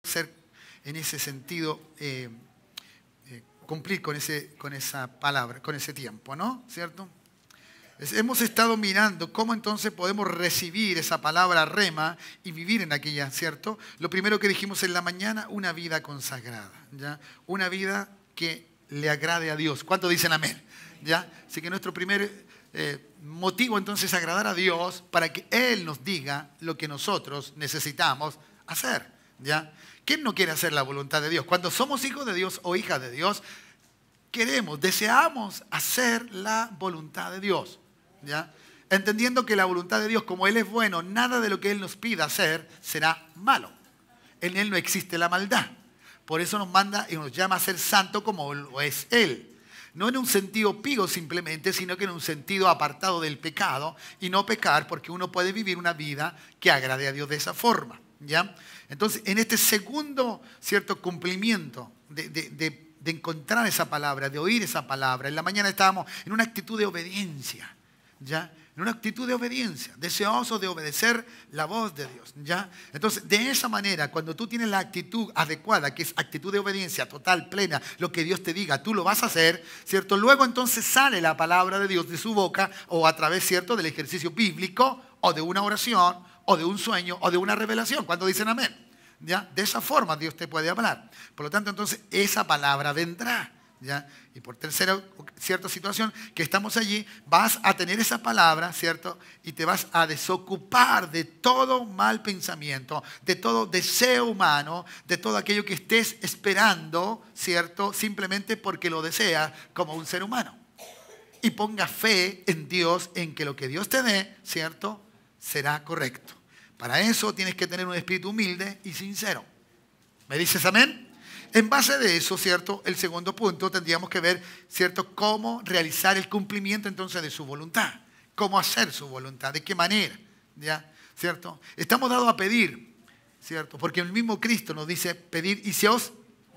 ser en ese sentido, cumplir con esa palabra, con ese tiempo, ¿no? ¿Cierto? Hemos estado mirando cómo entonces podemos recibir esa palabra rema y vivir en aquella, ¿cierto? Lo primero que dijimos en la mañana, una vida consagrada, ¿ya? Una vida que le agrade a Dios. ¿Cuántos dicen amén? ¿Ya? Así que nuestro primer motivo entonces es agradar a Dios para que Él nos diga lo que nosotros necesitamos hacer, ¿ya? ¿Quién no quiere hacer la voluntad de Dios? Cuando somos hijos de Dios o hijas de Dios, deseamos hacer la voluntad de Dios, ¿ya? Entendiendo que la voluntad de Dios, como Él es bueno, nada de lo que Él nos pida hacer será malo. En Él no existe la maldad. Por eso nos manda y nos llama a ser santo como lo es Él. No en un sentido pío simplemente, sino que en un sentido apartado del pecado y no pecar, porque uno puede vivir una vida que agrade a Dios de esa forma, ¿ya? Entonces, en este segundo, ¿cierto?, cumplimiento de encontrar esa palabra, de oír esa palabra. En la mañana estábamos en una actitud de obediencia, ¿ya? En una actitud de obediencia, deseosos de obedecer la voz de Dios, ¿ya? Entonces, de esa manera, cuando tú tienes la actitud adecuada, que es actitud de obediencia total, plena, lo que Dios te diga, tú lo vas a hacer, ¿cierto? Luego entonces sale la palabra de Dios de su boca o a través, ¿cierto?, del ejercicio bíblico o de una oración o de un sueño o de una revelación. ¿Cuándo dicen amén? ¿Ya? De esa forma Dios te puede hablar. Por lo tanto, entonces, esa palabra vendrá, ¿ya? Y por tercera, cierta situación, que estamos allí, vas a tener esa palabra, ¿cierto? Y te vas a desocupar de todo mal pensamiento, de todo deseo humano, de todo aquello que estés esperando, ¿cierto? Simplemente porque lo deseas como un ser humano. Y ponga fe en Dios, en que lo que Dios te dé, ¿cierto?, será correcto. Para eso tienes que tener un espíritu humilde y sincero. ¿Me dices amén? En base de eso, ¿cierto?, el segundo punto tendríamos que ver, ¿cierto?, cómo realizar el cumplimiento entonces de su voluntad. Cómo hacer su voluntad, de qué manera, ¿ya? ¿Cierto? Estamos dados a pedir, ¿cierto? Porque el mismo Cristo nos dice pedir y se os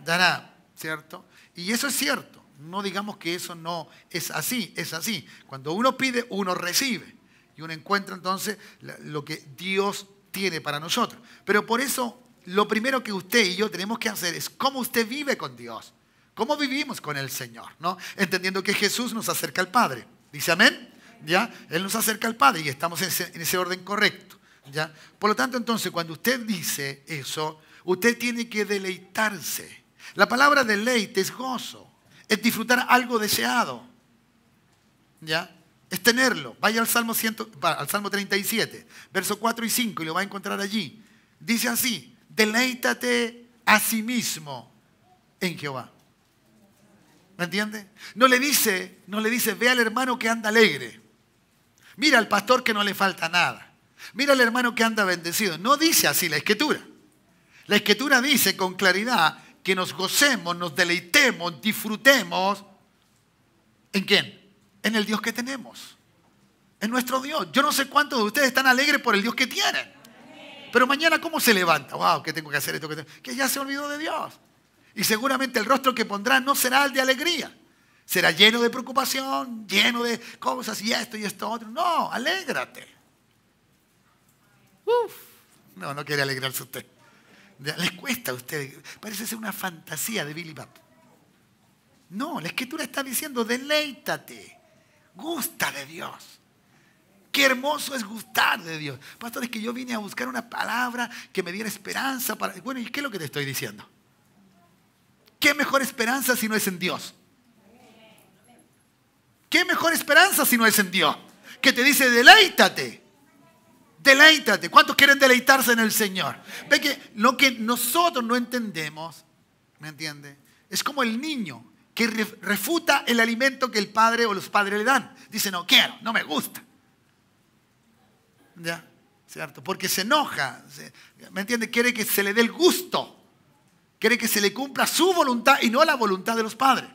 dará, ¿cierto? Y eso es cierto. No digamos que eso no es así, es así. Cuando uno pide, uno recibe. Y uno encuentra entonces lo que Dios tiene para nosotros. Pero por eso, lo primero que usted y yo tenemos que hacer es cómo usted vive con Dios. Cómo vivimos con el Señor, ¿no? Entendiendo que Jesús nos acerca al Padre. ¿Dice amén? ¿Ya? Él nos acerca al Padre y estamos en ese orden correcto, ¿ya? Por lo tanto, entonces, cuando usted dice eso, usted tiene que deleitarse. La palabra deleite es gozo. Es disfrutar algo deseado, ¿ya? Es tenerlo. Vaya al Salmo 37, versos 4 y 5 y lo va a encontrar allí. Dice así: deleítate a sí mismo en Jehová. ¿Me entiende? No le dice, ve al hermano que anda alegre. Mira al pastor que no le falta nada. Mira al hermano que anda bendecido. No dice así la Escritura. La Escritura dice con claridad que nos gocemos, nos deleitemos, disfrutemos. ¿En quién? En el Dios que tenemos. En nuestro Dios. Yo no sé cuántos de ustedes están alegres por el Dios que tienen. Pero mañana, ¿cómo se levanta? Wow, ¿qué tengo que hacer esto? Que ya se olvidó de Dios. Y seguramente el rostro que pondrá no será el de alegría. Será lleno de preocupación, lleno de cosas y esto otro. No, alégrate. No quiere alegrarse usted. Les cuesta a usted. Parece ser una fantasía de Billy Bob. No, la Escritura está diciendo: deleítate. Gusta de Dios. Qué hermoso es gustar de Dios. Pastor, es que yo vine a buscar una palabra que me diera esperanza. Bueno, ¿y qué es lo que te estoy diciendo? ¿Qué mejor esperanza si no es en Dios? ¿Qué mejor esperanza si no es en Dios? Que te dice: deleítate. Deleítate. ¿Cuántos quieren deleitarse en el Señor? Ve que lo que nosotros no entendemos, ¿me entiende?, es como el niño que refuta el alimento que el padre o los padres le dan. Dice: no quiero, no me gusta. ¿Ya? ¿Cierto? Porque se enoja. ¿Me entiende? Quiere que se le dé el gusto. Quiere que se le cumpla su voluntad y no la voluntad de los padres.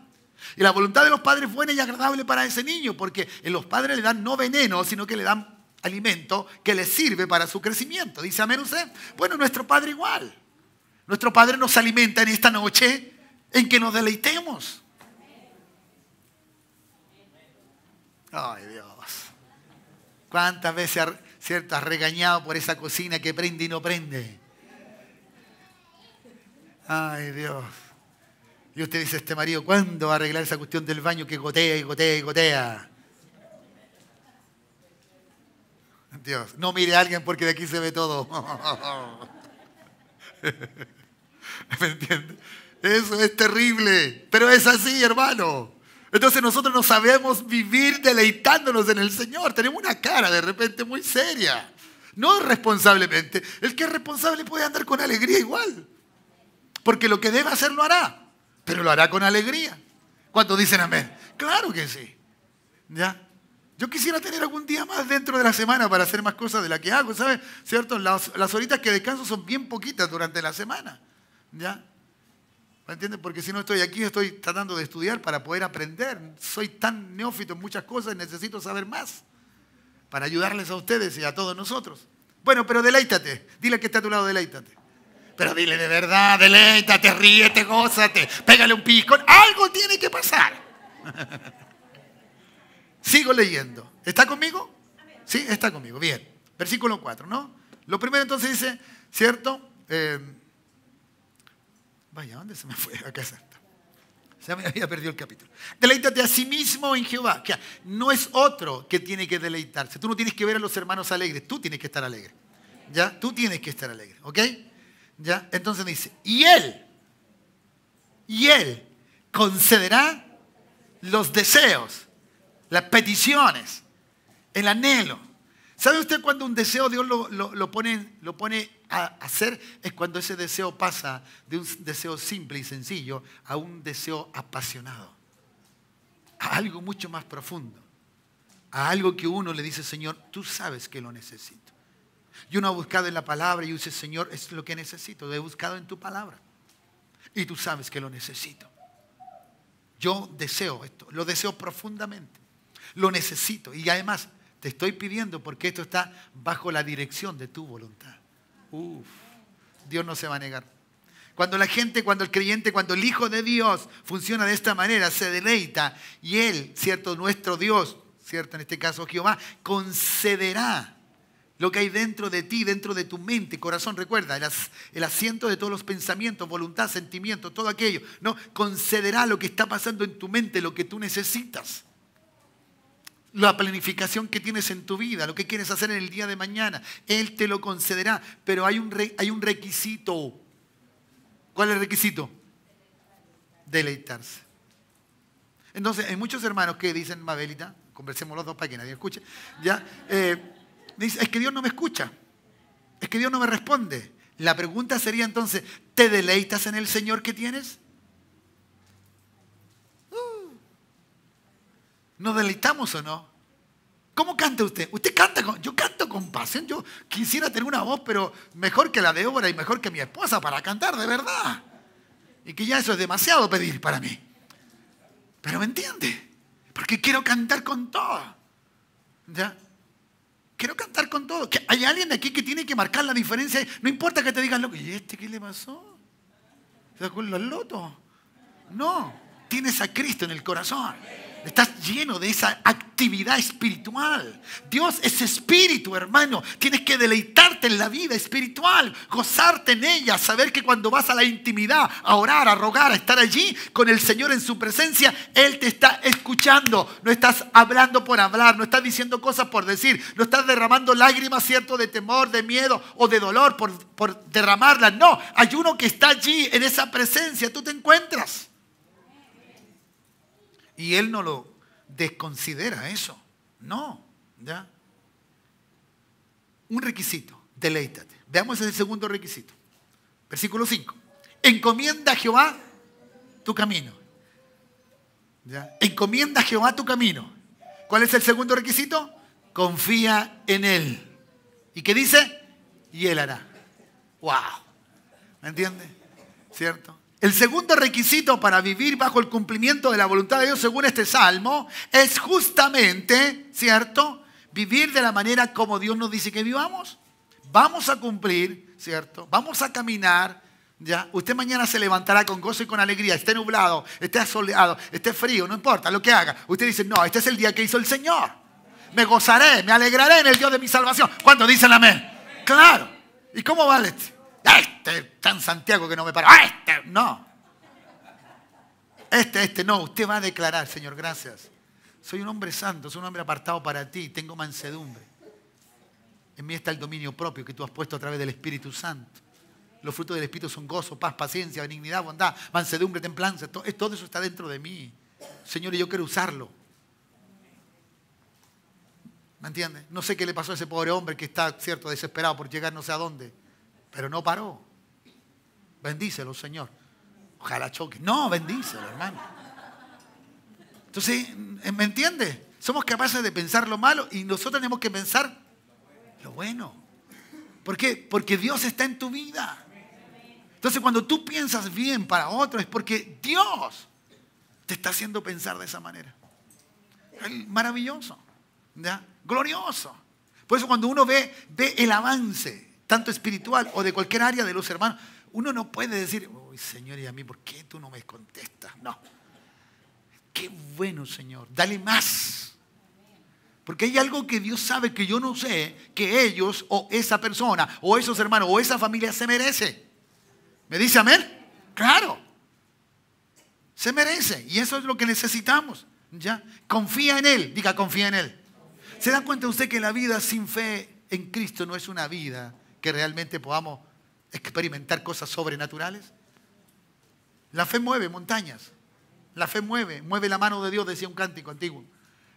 Y la voluntad de los padres es buena y agradable para ese niño, porque los padres le dan no veneno, sino que le dan alimento que le sirve para su crecimiento. ¿Dice amén usted? Bueno, nuestro Padre igual. Nuestro Padre nos alimenta en esta noche en que nos deleitemos. Ay, Dios. ¿Cuántas veces has regañado por esa cocina que prende y no prende? Ay, Dios. Y usted dice, este marido, ¿cuándo va a arreglar esa cuestión del baño que gotea y gotea y gotea? Dios, no mire a alguien porque de aquí se ve todo. ¿Me entiende? Eso es terrible, pero es así, hermano. Entonces nosotros no sabemos vivir deleitándonos en el Señor. Tenemos una cara de repente muy seria. No responsablemente. El que es responsable puede andar con alegría igual. Porque lo que debe hacer lo hará. Pero lo hará con alegría. ¿Cuántos dicen amén? Claro que sí. ¿Ya? Yo quisiera tener algún día más dentro de la semana para hacer más cosas de las que hago, ¿sabes? ¿Cierto? Las horitas que descanso son bien poquitas durante la semana. ¿Ya? ¿Me entiendes? Porque si no estoy aquí, estoy tratando de estudiar para poder aprender. Soy tan neófito en muchas cosas y necesito saber más para ayudarles a ustedes y a todos nosotros. Bueno, pero deleítate. Dile que está a tu lado, deleítate. Pero dile de verdad, deleítate, ríete, gózate, pégale un picón. Algo tiene que pasar. Sigo leyendo. ¿Está conmigo? Sí, está conmigo. Bien. Versículo 4, ¿no? Lo primero entonces dice, ¿cierto? Vaya, ¿dónde se me fue? Acá está. Se me había perdido el capítulo. Deleítate a sí mismo en Jehová. Que no es otro que tiene que deleitarse. Tú no tienes que ver a los hermanos alegres. Tú tienes que estar alegre. ¿Ya? Tú tienes que estar alegre. ¿Ok? ¿Ya? Entonces dice, y Él concederá los deseos, las peticiones, el anhelo. ¿Sabe usted cuando un deseo Dios lo pone a hacer? Es cuando ese deseo pasa de un deseo simple y sencillo a un deseo apasionado, a algo mucho más profundo, a algo que uno le dice, Señor, tú sabes que lo necesito. Y uno ha buscado en la palabra y dice, Señor, es lo que necesito, lo he buscado en tu palabra. Y tú sabes que lo necesito. Yo deseo esto, lo deseo profundamente, lo necesito. Y además te estoy pidiendo porque esto está bajo la dirección de tu voluntad. Dios no se va a negar. Cuando la gente, cuando el creyente, cuando el Hijo de Dios funciona de esta manera, se deleita y Él, cierto, nuestro Dios, cierto, en este caso Jehová, concederá lo que hay dentro de ti, dentro de tu mente, corazón, recuerda, el asiento de todos los pensamientos, voluntad, sentimientos, todo aquello. No, concederá lo que está pasando en tu mente, lo que tú necesitas. La planificación que tienes en tu vida, lo que quieres hacer en el día de mañana, Él te lo concederá. Pero hay un requisito. ¿Cuál es el requisito? Deleitarse. Entonces, hay muchos hermanos que dicen, Mabelita, conversemos los dos para que nadie escuche, ¿ya? Dice, es que Dios no me escucha, es que Dios no me responde. La pregunta sería entonces, ¿te deleitas en el Señor que tienes? ¿Nos deleitamos o no? ¿Cómo canta usted? Usted canta yo canto con pasión. Yo quisiera tener una voz, pero mejor que la de Débora y mejor que mi esposa para cantar de verdad. Y que ya eso es demasiado pedir para mí. Pero ¿me entiende? Porque quiero cantar con todo. ¿Ya? Quiero cantar con todo. ¿Hay alguien aquí que tiene que marcar la diferencia? No importa que te digan, loco, ¿y este qué le pasó? ¿Se sacó el loto? No, tienes a Cristo en el corazón. Estás lleno de esa actividad espiritual. Dios es espíritu, hermano. Tienes que deleitarte en la vida espiritual, gozarte en ella, saber que cuando vas a la intimidad, a orar, a rogar, a estar allí con el Señor en su presencia, Él te está escuchando. No estás hablando por hablar, no estás diciendo cosas por decir, no estás derramando lágrimas, ¿cierto?, de temor, de miedo o de dolor por derramarlas. No, hay uno que está allí en esa presencia. Tú te encuentras. Y Él no lo desconsidera eso. No, ¿ya? Un requisito, deleítate. Veamos el segundo requisito. Versículo 5. Encomienda a Jehová tu camino. ¿Ya? Encomienda a Jehová tu camino. ¿Cuál es el segundo requisito? Confía en Él. ¿Y qué dice? Y Él hará. ¡Wow! ¿Me entiendes? ¿Cierto? El segundo requisito para vivir bajo el cumplimiento de la voluntad de Dios, según este salmo, es justamente, ¿cierto?, vivir de la manera como Dios nos dice que vivamos. Vamos a cumplir, ¿cierto? Vamos a caminar, ¿ya? Usted mañana se levantará con gozo y con alegría, esté nublado, esté asoleado, esté frío, no importa lo que haga. Usted dice, no, este es el día que hizo el Señor. Me gozaré, me alegraré en el Dios de mi salvación. ¿Cuántos dicen amén? Claro. ¿Y cómo vale? Este tan Santiago que no me para. No. No. Usted va a declarar, Señor, gracias. Soy un hombre santo, soy un hombre apartado para ti. Tengo mansedumbre. En mí está el dominio propio que tú has puesto a través del Espíritu Santo. Los frutos del Espíritu son gozo, paz, paciencia, benignidad, bondad, mansedumbre, templanza. Todo eso está dentro de mí. Señor, y yo quiero usarlo. ¿Me entiendes? No sé qué le pasó a ese pobre hombre que está, cierto, desesperado por llegar no sé a dónde. Pero no paró. Bendícelo, Señor. Ojalá choque. No, bendícelo, hermano. Entonces, ¿me entiendes? Somos capaces de pensar lo malo y nosotros tenemos que pensar lo bueno. ¿Por qué? Porque Dios está en tu vida. Entonces, cuando tú piensas bien para otro es porque Dios te está haciendo pensar de esa manera. Maravilloso. ¿Ya? Glorioso. Por eso cuando uno ve el avance, tanto espiritual o de cualquier área de los hermanos, uno no puede decir, uy, Señor, ¿y a mí por qué tú no me contestas? No. Qué bueno, Señor. Dale más. Porque hay algo que Dios sabe que yo no sé, que ellos o esa persona o esos hermanos o esa familia se merece. ¿Me dice amén? Claro. Se merece. Y eso es lo que necesitamos. ¿Ya? Confía en Él. Diga, confía en Él. ¿Se da cuenta usted que la vida sin fe en Cristo no es una vida que realmente podamos experimentar cosas sobrenaturales? La fe mueve montañas. La fe mueve la mano de Dios, decía un cántico antiguo.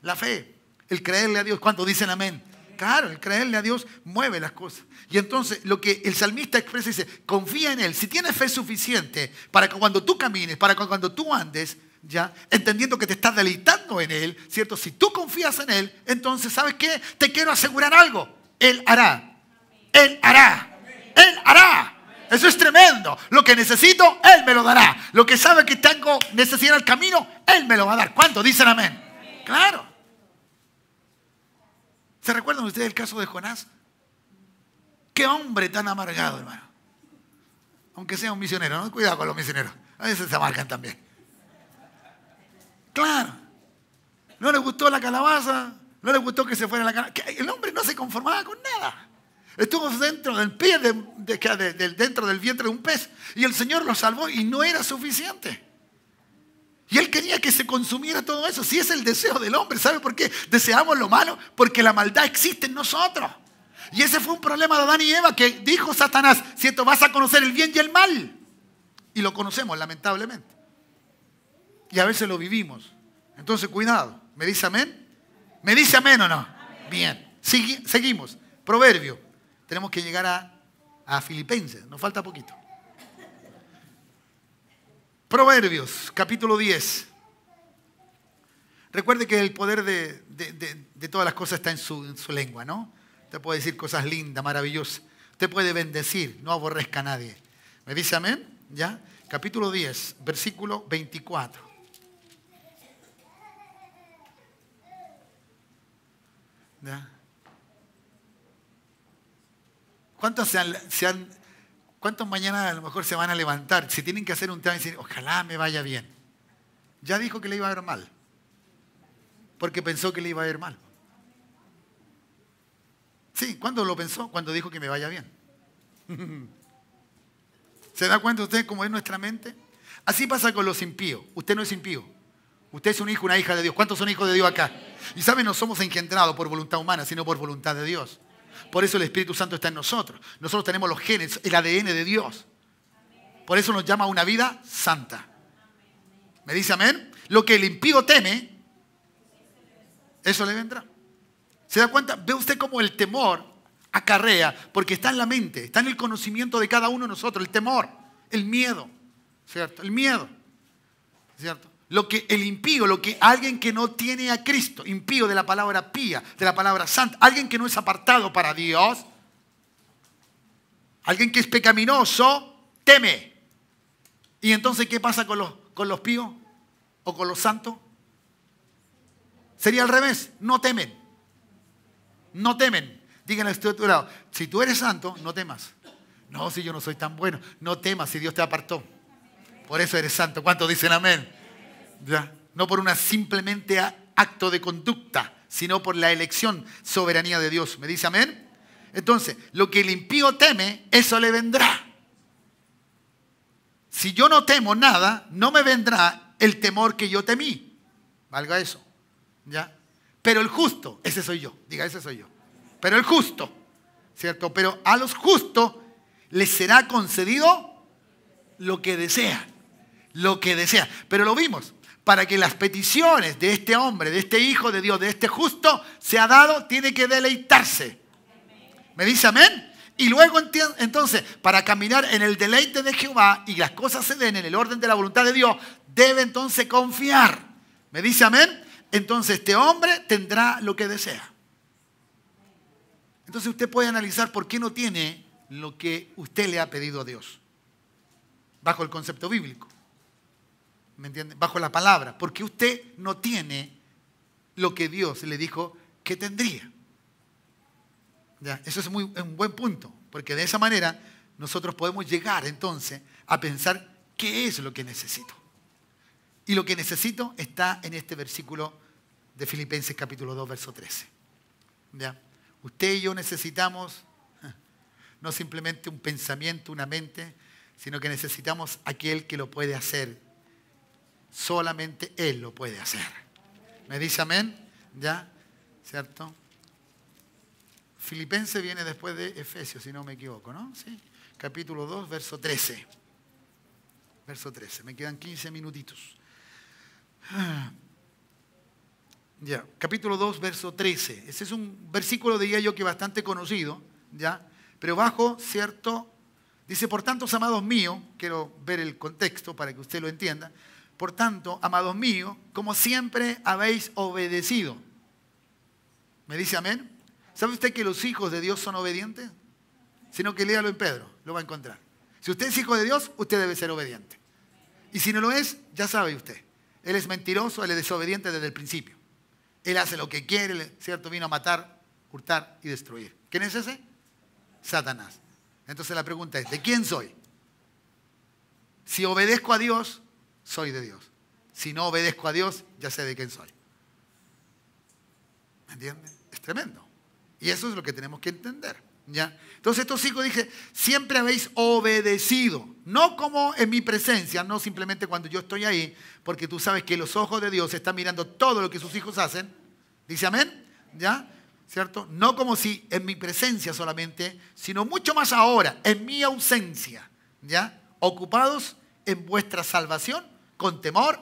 La fe, el creerle a Dios. ¿Cuántos dicen amén? Claro, el creerle a Dios mueve las cosas. Y entonces lo que el salmista expresa dice, confía en Él. Si tienes fe suficiente para que cuando tú camines, para que cuando tú andes, ya, entendiendo que te estás deleitando en Él, ¿cierto? Si tú confías en Él, entonces, ¿sabes qué? Te quiero asegurar algo. Él hará. Él hará. Él hará. Eso es tremendo. Lo que necesito, Él me lo dará. Lo que sabe que tengo necesidad al camino, Él me lo va a dar. ¿Cuántos dicen amén? Claro. ¿Se recuerdan ustedes el caso de Jonás? Qué hombre tan amargado, hermano. Aunque sea un misionero, ¿no? Cuidado con los misioneros. A veces se amargan también. Claro. No le gustó la calabaza, no le gustó que se fuera la calabaza. El hombre no se conformaba con nada. Estuvo dentro del pie, dentro del vientre de un pez. Y el Señor lo salvó y no era suficiente. Y Él quería que se consumiera todo eso. Si es el deseo del hombre, ¿sabe por qué deseamos lo malo? Porque la maldad existe en nosotros. Y ese fue un problema de Adán y Eva, que dijo Satanás, ¿cierto? Vas a conocer el bien y el mal. Y lo conocemos, lamentablemente. Y a veces lo vivimos. Entonces, cuidado. ¿Me dice amén? ¿Me dice amén o no? Amén. Bien. Seguimos. Proverbio. Tenemos que llegar a Filipenses. Nos falta poquito. Proverbios, capítulo 10. Recuerde que el poder de todas las cosas está en su lengua, ¿no? Usted puede decir cosas lindas, maravillosas. Usted puede bendecir, no aborrezca a nadie. ¿Me dice amén? ¿Ya? Capítulo 10, versículo 24. ¿Ya? ¿Cuántos mañana a lo mejor se van a levantar? Si tienen que hacer un trámite y decir, ojalá me vaya bien. Ya dijo que le iba a ir mal. Porque pensó que le iba a ir mal. Sí, ¿cuándo lo pensó? Cuando dijo que me vaya bien. ¿Se da cuenta usted cómo es nuestra mente? Así pasa con los impíos. Usted no es impío. Usted es un hijo, una hija de Dios. ¿Cuántos son hijos de Dios acá? Y saben, no somos engendrados por voluntad humana, sino por voluntad de Dios. Por eso el Espíritu Santo está en nosotros. Nosotros tenemos los genes, el ADN de Dios. Por eso nos llama a una vida santa. ¿Me dice amén? Lo que el impío teme, eso le vendrá. ¿Se da cuenta? Ve usted cómo el temor acarrea, porque está en la mente, está en el conocimiento de cada uno de nosotros, el temor, el miedo, ¿cierto? El miedo, ¿cierto? Lo que el impío, lo que alguien que no tiene a Cristo, impío de la palabra pía, de la palabra santa, alguien que no es apartado para Dios, alguien que es pecaminoso, teme. Y entonces, ¿qué pasa con los píos o con los santos? Sería al revés, no temen. No temen. Díganle a usted a tu lado, si tú eres santo, no temas. No, si yo no soy tan bueno, no temas si Dios te apartó. Por eso eres santo. ¿Cuántos dicen amén? ¿Ya? No por una simplemente acto de conducta, sino por la elección, soberanía de Dios. ¿Me dice amén? Entonces, lo que el impío teme, eso le vendrá. Si yo no temo nada, no me vendrá el temor que yo temí. Valga eso. ¿Ya? Pero el justo, ese soy yo. Diga, ese soy yo. Pero el justo, ¿cierto? Pero a los justos les será concedido lo que desea. Lo que desea. Pero lo vimos. Para que las peticiones de este hombre, de este hijo de Dios, de este justo, sea dado, tiene que deleitarse. ¿Me dice amén? Y luego entonces, para caminar en el deleite de Jehová y las cosas se den en el orden de la voluntad de Dios, debe entonces confiar. ¿Me dice amén? Entonces este hombre tendrá lo que desea. Entonces usted puede analizar por qué no tiene lo que usted le ha pedido a Dios. Bajo el concepto bíblico. ¿Me entiende? Bajo la palabra. Porque usted no tiene lo que Dios le dijo que tendría. ¿Ya? Eso es un buen punto. Porque de esa manera nosotros podemos llegar entonces a pensar qué es lo que necesito. Y lo que necesito está en este versículo de Filipenses capítulo 2, verso 13. ¿Ya? Usted y yo necesitamos no simplemente un pensamiento, una mente, sino que necesitamos aquel que lo puede hacer. Solamente Él lo puede hacer. ¿Me dice amén? ¿Ya? ¿Cierto? Filipenses viene después de Efesios, si no me equivoco, ¿no? Sí. Capítulo 2, verso 13. Verso 13. Me quedan 15 minutitos. Ya, capítulo 2, verso 13. Ese es un versículo, diría yo, que bastante conocido, ¿ya? Pero bajo, ¿cierto? Dice, por tanto, amados míos, quiero ver el contexto para que usted lo entienda. Por tanto, amados míos, como siempre habéis obedecido. ¿Me dice amén? ¿Sabe usted que los hijos de Dios son obedientes? Sino que léalo en Pedro, lo va a encontrar. Si usted es hijo de Dios, usted debe ser obediente. Y si no lo es, ya sabe usted. Él es mentiroso, él es desobediente desde el principio. Él hace lo que quiere, ¿cierto? Vino a matar, hurtar y destruir. ¿Quién es ese? Satanás. Entonces la pregunta es, ¿de quién soy? Si obedezco a Dios, soy de Dios. Si no obedezco a Dios, ya sé de quién soy. ¿Me entiende? Es tremendo. Y eso es lo que tenemos que entender. ¿Ya? Entonces estos hijos, dije, siempre habéis obedecido. No como en mi presencia, no simplemente cuando yo estoy ahí, porque tú sabes que los ojos de Dios están mirando todo lo que sus hijos hacen. Dice amén. ¿Ya? ¿Cierto? No como si en mi presencia solamente, sino mucho más ahora, en mi ausencia. ¿Ya? Ocupados en vuestra salvación con temor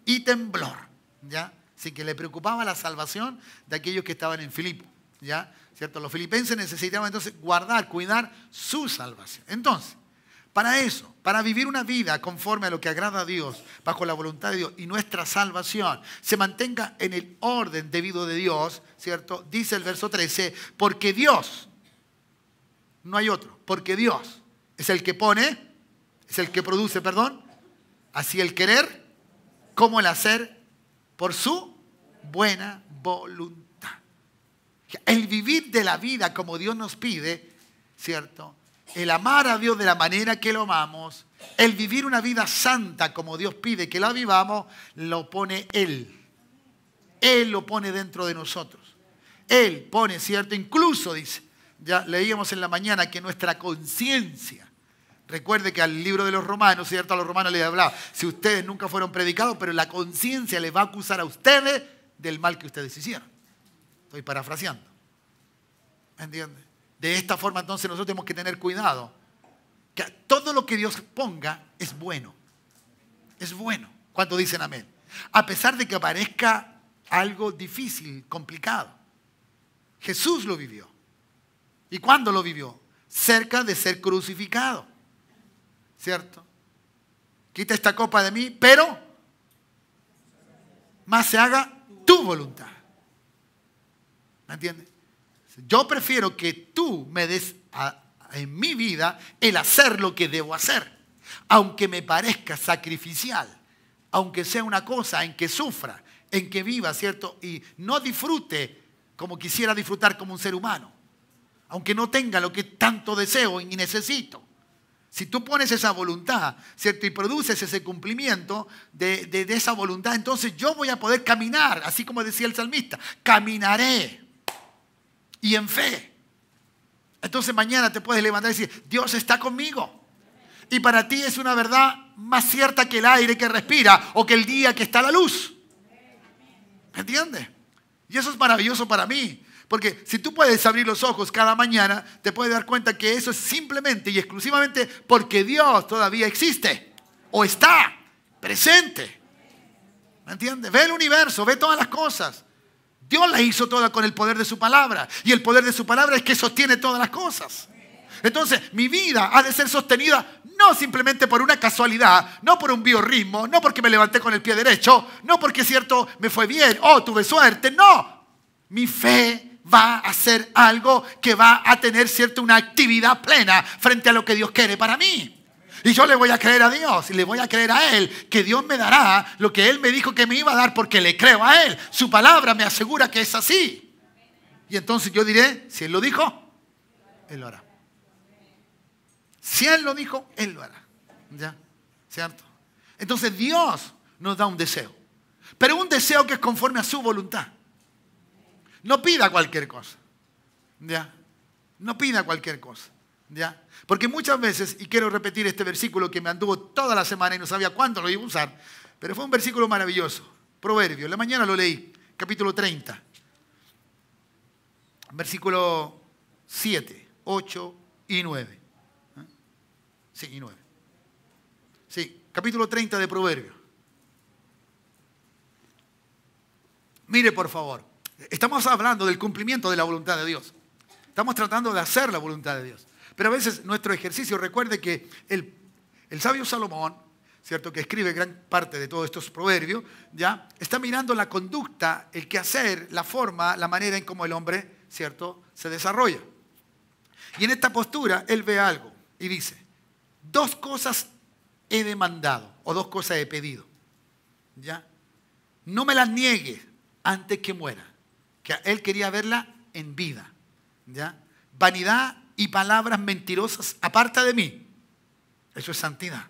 y temblor. ¿Ya? Así que le preocupaba la salvación de aquellos que estaban en Filipo. ¿Ya? ¿Cierto? Los filipenses necesitaban entonces guardar, cuidar su salvación. Entonces, para eso, para vivir una vida conforme a lo que agrada a Dios, bajo la voluntad de Dios y nuestra salvación se mantenga en el orden debido de Dios, ¿cierto? Dice el verso 13, porque Dios, no hay otro, porque Dios es el que pone, es el que produce, perdón, así el querer como el hacer por su buena voluntad. El vivir de la vida como Dios nos pide, ¿cierto? El amar a Dios de la manera que lo amamos, el vivir una vida santa como Dios pide que la vivamos, lo pone Él. Él lo pone dentro de nosotros. Él pone, ¿cierto? Incluso, dice, ya leíamos en la mañana que nuestra conciencia, recuerde que al libro de los Romanos, ¿cierto? A los Romanos les hablaba, si ustedes nunca fueron predicados, pero la conciencia les va a acusar a ustedes del mal que ustedes hicieron. Estoy parafraseando. ¿Entiendes? De esta forma entonces nosotros tenemos que tener cuidado. Que todo lo que Dios ponga es bueno. Es bueno. ¿Cuántos dicen amén? A pesar de que parezca algo difícil, complicado. Jesús lo vivió. ¿Y cuándo lo vivió? Cerca de ser crucificado. ¿Cierto? Quita esta copa de mí, pero más se haga tu voluntad. ¿Me entiendes? Yo prefiero que tú me des en mi vida el hacer lo que debo hacer. Aunque me parezca sacrificial. Aunque sea una cosa en que sufra, en que viva, ¿cierto? Y no disfrute como quisiera disfrutar como un ser humano. Aunque no tenga lo que tanto deseo y necesito. Si tú pones esa voluntad, ¿cierto? Y produces ese cumplimiento de esa voluntad, entonces yo voy a poder caminar, así como decía el salmista, caminaré. Y en fe. Entonces mañana te puedes levantar y decir, Dios está conmigo. Y para ti es una verdad más cierta que el aire que respira o que el día que está la luz. ¿Me entiendes? Y eso es maravilloso para mí. Porque si tú puedes abrir los ojos cada mañana, te puedes dar cuenta que eso es simplemente y exclusivamente porque Dios todavía existe o está presente. ¿Me entiendes? Ve el universo, ve todas las cosas. Dios las hizo todas con el poder de su palabra. Y el poder de su palabra es que sostiene todas las cosas. Entonces, mi vida ha de ser sostenida no simplemente por una casualidad, no por un biorritmo, no porque me levanté con el pie derecho, no porque, cierto, me fue bien, tuve suerte. No, mi fe va a ser algo que va a tener, cierto, una actividad plena frente a lo que Dios quiere para mí. Y yo le voy a creer a Dios y le voy a creer a Él que Dios me dará lo que Él me dijo que me iba a dar porque le creo a Él. Su palabra me asegura que es así. Y entonces yo diré, si Él lo dijo, Él lo hará. Si Él lo dijo, Él lo hará. ¿Ya? ¿Cierto? Entonces Dios nos da un deseo. Pero un deseo que es conforme a su voluntad. No pida cualquier cosa. ¿Ya? No pida cualquier cosa. ¿Ya? Porque muchas veces, y quiero repetir este versículo que me anduvo toda la semana y no sabía cuándo lo iba a usar, pero fue un versículo maravilloso. Proverbio, la mañana lo leí, capítulo 30. Versículo 7, 8 y 9. Sí, y 9. Sí, capítulo 30 de Proverbio. Mire, por favor, estamos hablando del cumplimiento de la voluntad de Dios. Estamos tratando de hacer la voluntad de Dios. Pero a veces nuestro ejercicio, recuerde que el sabio Salomón, ¿cierto?, que escribe gran parte de todos estos proverbios, ¿ya?, está mirando la conducta, el quehacer, la forma, la manera en cómo el hombre, ¿cierto?, se desarrolla. Y en esta postura él ve algo y dice, 2 cosas he demandado o 2 cosas he pedido. ¿Ya? No me las niegue antes que muera. Que él quería verla en vida. ¿Ya? Vanidad y palabras mentirosas aparta de mí. Eso es santidad.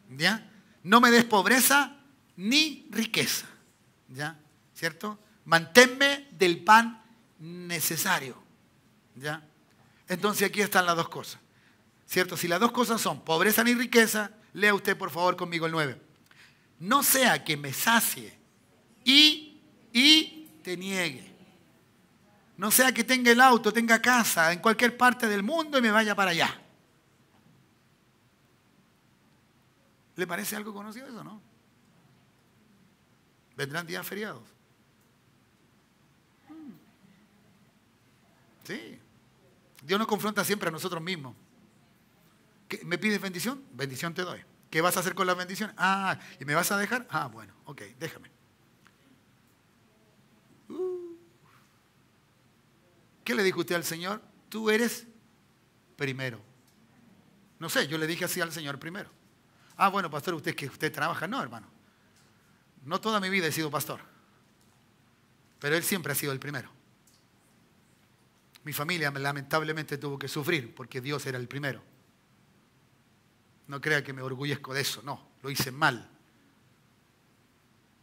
¿Ya? No me des pobreza ni riqueza. ¿Ya? ¿Cierto? Manténme del pan necesario. ¿Ya? Entonces aquí están las 2 cosas. ¿Cierto? Si las 2 cosas son pobreza ni riqueza, lea usted por favor conmigo el 9. No sea que me sacie y te niegue. No sea que tenga el auto, tenga casa en cualquier parte del mundo y me vaya para allá. ¿Le parece algo conocido eso, no? ¿Vendrán días feriados? Sí. Dios nos confronta siempre a nosotros mismos. ¿Me pides bendición? Bendición te doy. ¿Qué vas a hacer con la bendición? ¿Y me vas a dejar? Bueno, ok, déjame. ¿Qué le dijo usted al Señor? Tú eres primero. No sé, yo le dije así al Señor primero. Bueno, pastor, usted trabaja. No, hermano. No toda mi vida he sido pastor. Pero Él siempre ha sido el primero. Mi familia lamentablemente tuvo que sufrir porque Dios era el primero. No crea que me orgullezco de eso, no, lo hice mal.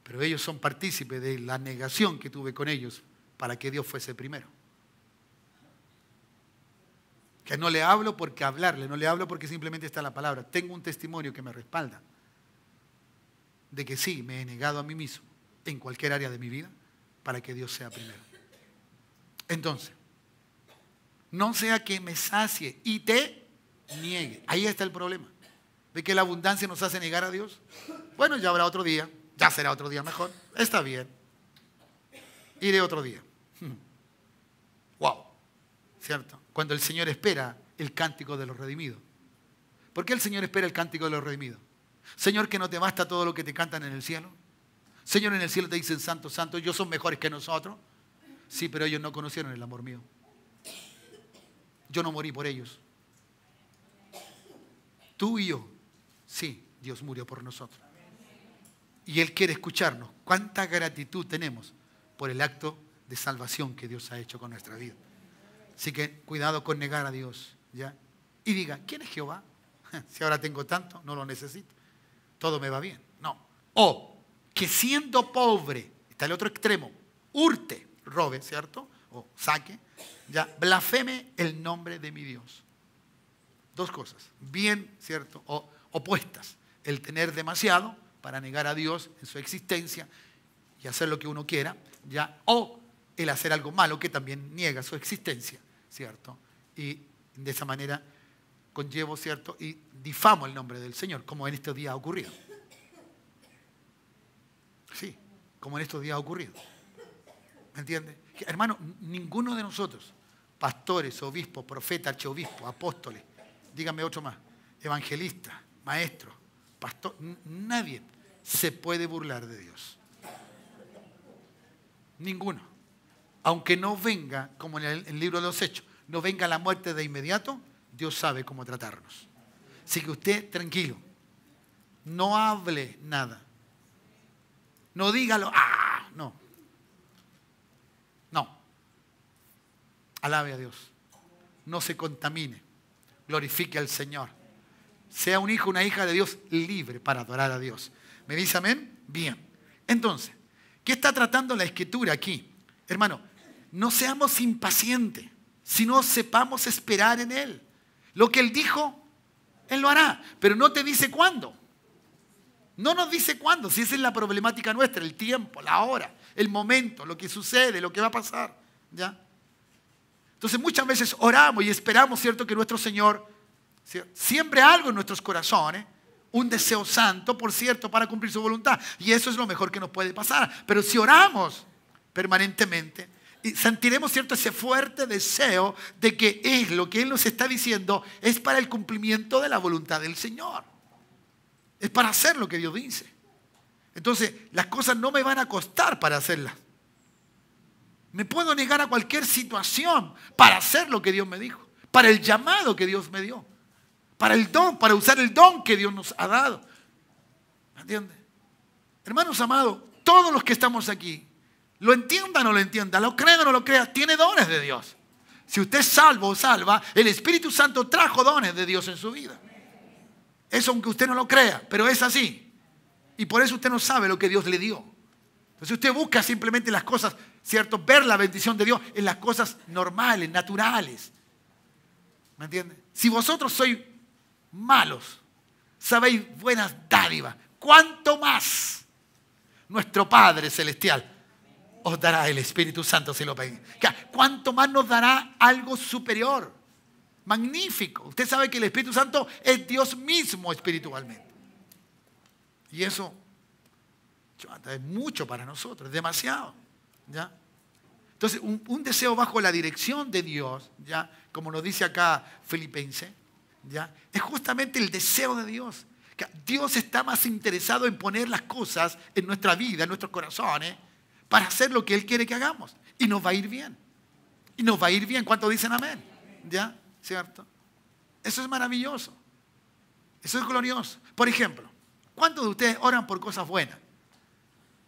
Pero ellos son partícipes de la negación que tuve con ellos para que Dios fuese primero. Que no le hablo porque hablarle, no le hablo porque simplemente está la palabra. Tengo un testimonio que me respalda de que sí, me he negado a mí mismo en cualquier área de mi vida para que Dios sea primero. Entonces, no sea que me sacie y te niegue. Ahí está el problema. ¿Ve que la abundancia nos hace negar a Dios? Bueno, ya habrá otro día, ya será otro día mejor. Está bien. Iré otro día. Wow. ¿Cierto? Cuando el Señor espera el cántico de los redimidos. ¿Por qué el Señor espera el cántico de los redimidos? Señor, que no te basta todo lo que te cantan en el cielo. Señor, en el cielo te dicen santo, santo, ellos son mejores que nosotros. Sí, pero ellos no conocieron el amor mío. Yo no morí por ellos. Tú y yo, sí, Dios murió por nosotros. Y Él quiere escucharnos. ¿Cuánta gratitud tenemos por el acto de salvación que Dios ha hecho con nuestra vida? Así que cuidado con negar a Dios, ¿ya? Y diga, ¿quién es Jehová? Si ahora tengo tanto, no lo necesito. Todo me va bien. No. O que siendo pobre, está el otro extremo, hurte, robe, ¿cierto? O saque, ya, blasfeme el nombre de mi Dios. 2 cosas, bien, ¿cierto? O opuestas. El tener demasiado para negar a Dios en su existencia y hacer lo que uno quiera, ¿ya? O el hacer algo malo que también niega su existencia, ¿cierto? Y de esa manera conllevo, ¿cierto? Y difamo el nombre del Señor, como en estos días ha ocurrido. Sí, como en estos días ha ocurrido. ¿Me entiendes? Hermano, ninguno de nosotros, pastores, obispos, profetas, archiobispos, apóstoles, díganme otro más, evangelistas, maestros, pastor, nadie se puede burlar de Dios. Ninguno. Aunque no venga, como en el libro de los Hechos, no venga la muerte de inmediato, Dios sabe cómo tratarnos. Así que usted, tranquilo, no hable nada. No dígalo, no. No. Alabe a Dios. No se contamine. Glorifique al Señor. Sea un hijo, una hija de Dios libre para adorar a Dios. ¿Me dice amén? Bien. Entonces, ¿qué está tratando la Escritura aquí? Hermano, no seamos impacientes, sino sepamos esperar en Él. Lo que Él dijo, Él lo hará. Pero no te dice cuándo. No nos dice cuándo, si esa es la problemática nuestra, el tiempo, la hora, el momento, lo que sucede, lo que va a pasar. ¿Ya? Entonces muchas veces oramos y esperamos, ¿cierto?, que nuestro Señor siembre algo en nuestros corazones, un deseo santo, por cierto, para cumplir su voluntad. Y eso es lo mejor que nos puede pasar. Pero si oramos permanentemente, y sentiremos, ¿cierto?, ese fuerte deseo de que es lo que Él nos está diciendo, es para el cumplimiento de la voluntad del Señor. Es para hacer lo que Dios dice. Entonces, las cosas no me van a costar para hacerlas. Me puedo negar a cualquier situación para hacer lo que Dios me dijo, para el llamado que Dios me dio, para el don, para usar el don que Dios nos ha dado. ¿Me entiende? Hermanos amados, todos los que estamos aquí, lo entienda o no lo entienda, lo crea o no lo crea, tiene dones de Dios. Si usted es salvo o salva, el Espíritu Santo trajo dones de Dios en su vida. Eso aunque usted no lo crea, pero es así. Y por eso usted no sabe lo que Dios le dio. Entonces usted busca simplemente las cosas, ¿cierto? Ver la bendición de Dios en las cosas normales, naturales. ¿Me entiende? Si vosotros sois malos, sabéis buenas dádivas, ¿cuánto más nuestro Padre Celestial os dará el Espíritu Santo si lo pedís? ¿Cuánto más nos dará algo superior? Magnífico. Usted sabe que el Espíritu Santo es Dios mismo espiritualmente. Y eso es mucho para nosotros, es demasiado. ¿Ya? Entonces, un deseo bajo la dirección de Dios, ¿ya?, como nos dice acá Filipenses, ¿ya?, es justamente el deseo de Dios. Dios está más interesado en poner las cosas en nuestra vida, en nuestros corazones, para hacer lo que Él quiere que hagamos. Y nos va a ir bien. Y nos va a ir bien. ¿Cuántos dicen amén? ¿Ya? ¿Cierto? Eso es maravilloso. Eso es glorioso. Por ejemplo, ¿cuántos de ustedes oran por cosas buenas?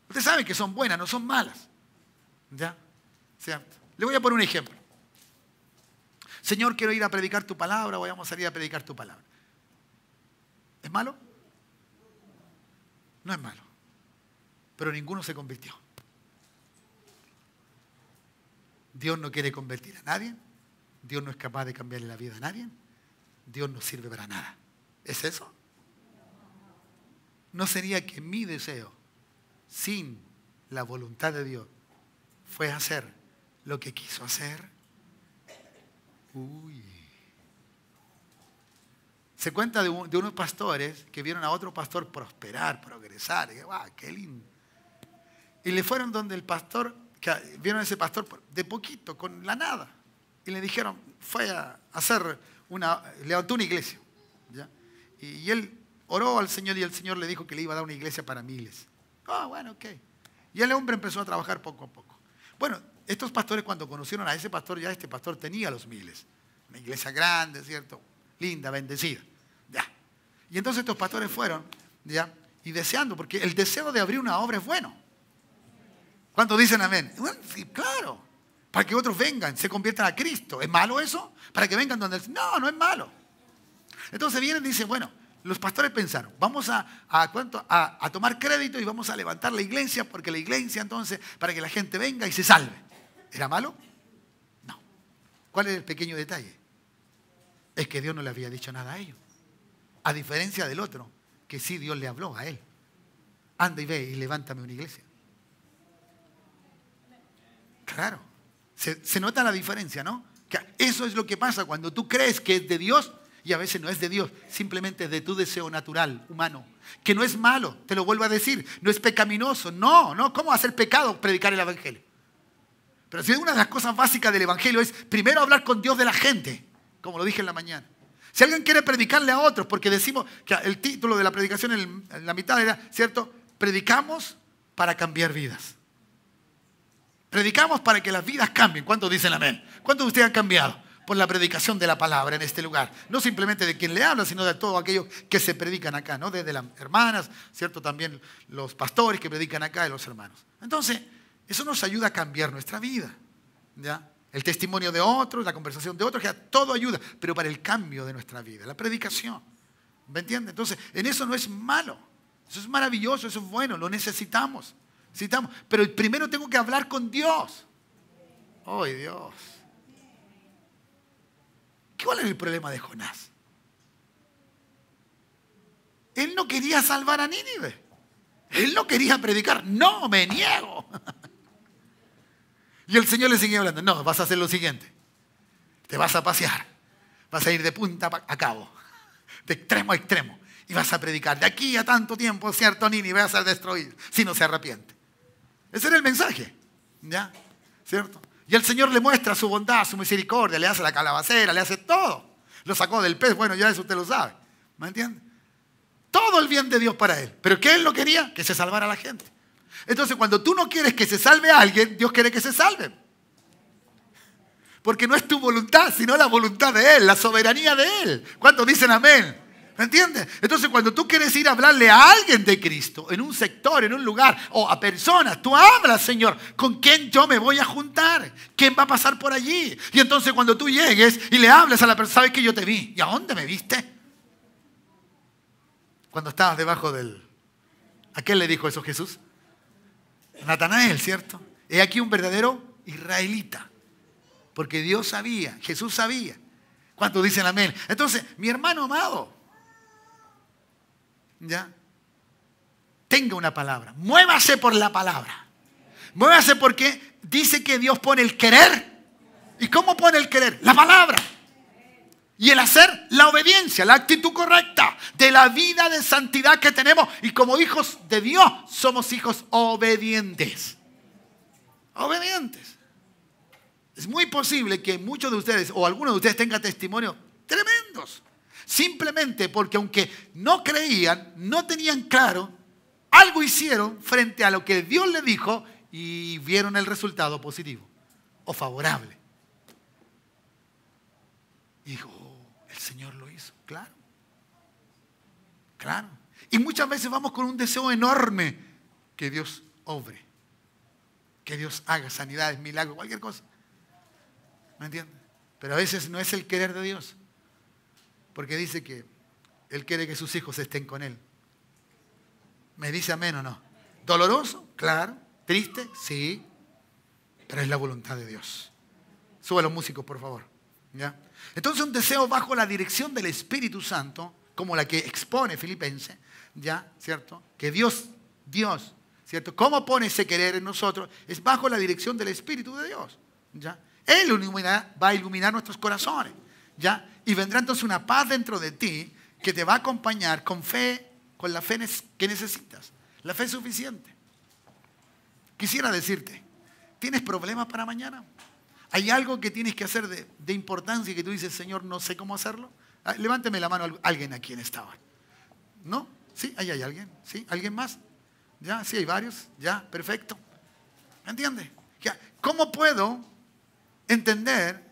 Ustedes saben que son buenas, no son malas. ¿Ya? ¿Cierto? Le voy a poner un ejemplo. Señor, quiero ir a predicar tu palabra, o vamos a salir a predicar tu palabra. ¿Es malo? No es malo. Pero ninguno se convirtió. Dios no quiere convertir a nadie. Dios no es capaz de cambiarle la vida a nadie. Dios no sirve para nada. ¿Es eso? ¿No sería que mi deseo, sin la voluntad de Dios, fue hacer lo que quiso hacer? Se cuenta de unos pastores que vieron a otro pastor prosperar, progresar. Y, ¡wow, qué lindo! Y le fueron donde el pastor, que vieron a ese pastor de poquito, con la nada. Y le dijeron, fue a hacer levantó una iglesia. ¿Ya? Y él oró al Señor y el Señor le dijo que le iba a dar una iglesia para miles. Bueno, ok. Y el hombre empezó a trabajar poco a poco. Bueno, estos pastores cuando conocieron a ese pastor, ya este pastor tenía los miles. Una iglesia grande, ¿cierto? Linda, bendecida. Ya. Y entonces estos pastores fueron, ¿ya?, y deseando, porque el deseo de abrir una obra es bueno. ¿Cuántos dicen amén? Bueno, sí, claro. Para que otros vengan, se conviertan a Cristo. ¿Es malo eso? Para que vengan donde él... No, no es malo. Entonces vienen y dicen, bueno, los pastores pensaron, vamos a tomar crédito y vamos a levantar la iglesia, porque la iglesia entonces, para que la gente venga y se salve. ¿Era malo? No. ¿Cuál es el pequeño detalle? Es que Dios no le había dicho nada a ellos. A diferencia del otro, que sí Dios le habló a él. Anda y ve y levántame una iglesia. Claro. Se nota la diferencia, ¿no? Que eso es lo que pasa cuando tú crees que es de Dios y a veces no es de Dios. Simplemente es de tu deseo natural, humano. Que no es malo, te lo vuelvo a decir. No es pecaminoso. No. ¿Cómo hacer pecado predicar el evangelio? Pero si una de las cosas básicas del evangelio es primero hablar con Dios de la gente, como lo dije en la mañana. Si alguien quiere predicarle a otros, porque decimos que el título de la predicación en la mitad era, ¿cierto? Predicamos para cambiar vidas. Predicamos para que las vidas cambien. ¿Cuántos dicen amén? ¿Cuántos de ustedes han cambiado por la predicación de la palabra en este lugar? No simplemente de quien le habla, sino de todos aquellos que se predican acá, ¿no? Desde las hermanas, ¿cierto? También los pastores que predican acá y los hermanos. Entonces, eso nos ayuda a cambiar nuestra vida, ¿ya? El testimonio de otros, la conversación de otros, que todo ayuda, pero para el cambio de nuestra vida, la predicación. ¿Me entiendes? Entonces, en eso no es malo. Eso es maravilloso, eso es bueno, lo necesitamos. Pero primero tengo que hablar con Dios. ¡Ay, Dios! ¿Cuál es el problema de Jonás? Él no quería salvar a Nínive. Él no quería predicar. ¡No, me niego! Y el Señor le seguía hablando. No, vas a hacer lo siguiente. Te vas a pasear. Vas a ir de punta a cabo. De extremo a extremo. Y vas a predicar. De aquí a tanto tiempo, cierto, Nínive va a ser destruido. Si no se arrepiente. Ese era el mensaje. ¿Ya? ¿Cierto? Y el Señor le muestra su bondad, su misericordia. Le hace la calabacera, le hace todo. Lo sacó del pez. Bueno, ya eso usted lo sabe. ¿Me entiende? Todo el bien de Dios para él. ¿Pero qué él no quería? Que se salvara la gente. Entonces, cuando tú no quieres que se salve a alguien, Dios quiere que se salve. Porque no es tu voluntad, sino la voluntad de Él, la soberanía de Él. ¿Cuántos dicen amén? ¿Me entiendes? Entonces, cuando tú quieres ir a hablarle a alguien de Cristo, en un sector, en un lugar, o a personas, tú hablas, Señor, ¿con quién yo me voy a juntar? ¿Quién va a pasar por allí? Y entonces, cuando tú llegues y le hables a la persona, ¿sabes que yo te vi? ¿Y a dónde me viste? Cuando estabas debajo del... ¿A quién le dijo eso Jesús? Natanael, ¿cierto? He aquí un verdadero israelita. Porque Dios sabía, Jesús sabía. ¿Cuántos dicen amén? Entonces, mi hermano amado, ¿ya? Tenga una palabra. Muévase por la palabra. Muévase porque dice que Dios pone el querer. ¿Y cómo pone el querer? La palabra. Y el hacer, la obediencia, la actitud correcta de la vida de santidad que tenemos. Y como hijos de Dios, somos hijos obedientes. Obedientes. Es muy posible que muchos de ustedes o algunos de ustedes tengan testimonios tremendos. Simplemente porque aunque no creían, no tenían claro, algo hicieron frente a lo que Dios les dijo y vieron el resultado positivo o favorable. Y dijo, el Señor lo hizo, claro. Claro. Y muchas veces vamos con un deseo enorme que Dios obre. Que Dios haga sanidades, milagros, cualquier cosa. ¿Me entiendes? Pero a veces no es el querer de Dios. Porque dice que Él quiere que sus hijos estén con Él. ¿Me dice amén o no? ¿Doloroso? Claro. ¿Triste? Sí. Pero es la voluntad de Dios. Suba a los músicos, por favor. ¿Ya? Entonces un deseo bajo la dirección del Espíritu Santo, como la que expone Filipenses, ¿ya? ¿Cierto? Que Dios, ¿cierto? ¿Cómo pone ese querer en nosotros? Es bajo la dirección del Espíritu de Dios, ¿ya? Él va a iluminar nuestros corazones, ¿ya? Y vendrá entonces una paz dentro de ti que te va a acompañar con fe, con la fe que necesitas, la fe suficiente. Quisiera decirte, ¿tienes problemas para mañana? ¿Hay algo que tienes que hacer de importancia y que tú dices, Señor, no sé cómo hacerlo? Levánteme la mano alguien aquí en esta hora. ¿No? ¿Sí? ¿Ahí hay alguien? ¿Sí? ¿Alguien más? ¿Ya? ¿Sí hay varios? ¿Ya? Perfecto. ¿Me entiendes? ¿Cómo puedo entender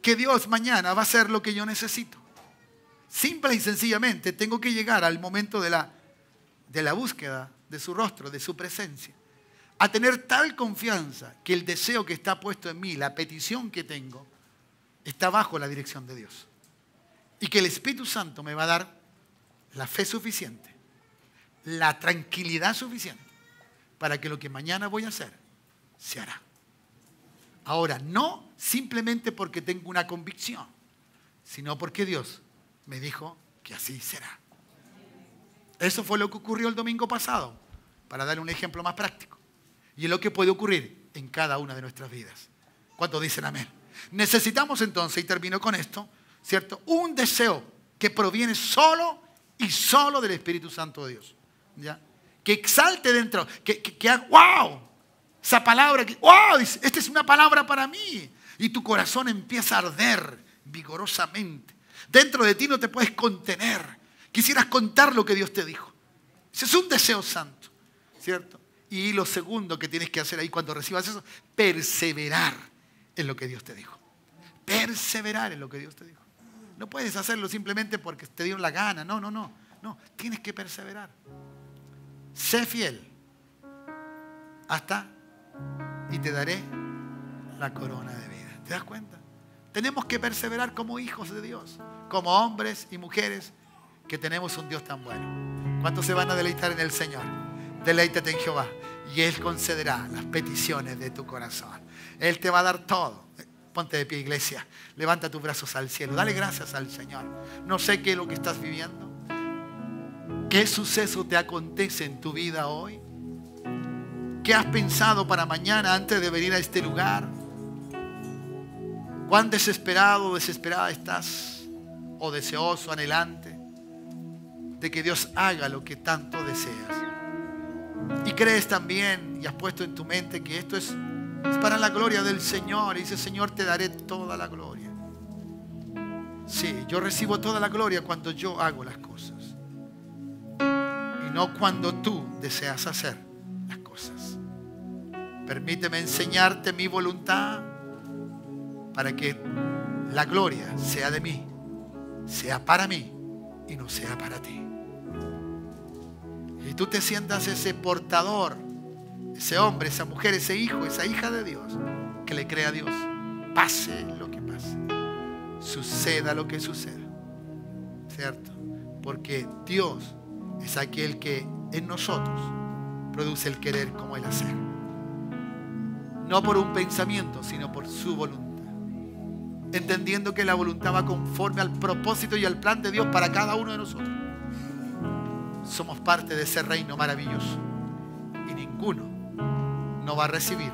que Dios mañana va a hacer lo que yo necesito? Simple y sencillamente tengo que llegar al momento de la búsqueda de su rostro, de su presencia. A tener tal confianza que el deseo que está puesto en mí, la petición que tengo, está bajo la dirección de Dios. Y que el Espíritu Santo me va a dar la fe suficiente, la tranquilidad suficiente para que lo que mañana voy a hacer se hará. Ahora, no simplemente porque tengo una convicción, sino porque Dios me dijo que así será. Eso fue lo que ocurrió el domingo pasado, para darle un ejemplo más práctico. Y es lo que puede ocurrir en cada una de nuestras vidas. ¿Cuántos dicen amén? Necesitamos entonces, y termino con esto, ¿cierto? Un deseo que proviene solo y solo del Espíritu Santo de Dios. ¿Ya? Que exalte dentro, que haga, ¡wow! Esa palabra, ¡wow! Esta es una palabra para mí. Y tu corazón empieza a arder vigorosamente. Dentro de ti no te puedes contener. Quisieras contar lo que Dios te dijo. Ese es un deseo santo, ¿cierto? Y lo segundo que tienes que hacer ahí cuando recibas eso, perseverar en lo que Dios te dijo. Perseverar en lo que Dios te dijo. No puedes hacerlo simplemente porque te dio la gana. No. No, tienes que perseverar. Sé fiel hasta y te daré la corona de vida. ¿Te das cuenta? Tenemos que perseverar como hijos de Dios, como hombres y mujeres que tenemos un Dios tan bueno. ¿Cuántos se van a deleitar en el Señor? Deleítate en Jehová y Él concederá las peticiones de tu corazón. Él te va a dar todo. Ponte de pie, iglesia. Levanta tus brazos al cielo. Dale gracias al Señor. No sé qué es lo que estás viviendo. ¿Qué suceso te acontece en tu vida hoy? ¿Qué has pensado para mañana antes de venir a este lugar? ¿Cuán desesperado o desesperada estás? ¿O deseoso, anhelante de que Dios haga lo que tanto deseas? Y crees también y has puesto en tu mente que esto es para la gloria del Señor. Y dice, Señor, te daré toda la gloria. Sí, yo recibo toda la gloria cuando yo hago las cosas. Y no cuando tú deseas hacer las cosas. Permíteme enseñarte mi voluntad para que la gloria sea de mí, sea para mí y no sea para ti. Y tú te sientas ese portador, ese hombre, esa mujer, ese hijo, esa hija de Dios, que le cree a Dios. Pase lo que pase, suceda lo que suceda, ¿cierto? Porque Dios es aquel que en nosotros produce el querer como el hacer. No por un pensamiento, sino por su voluntad. Entendiendo que la voluntad va conforme al propósito y al plan de Dios para cada uno de nosotros. Somos parte de ese reino maravilloso. Y ninguno no va a recibir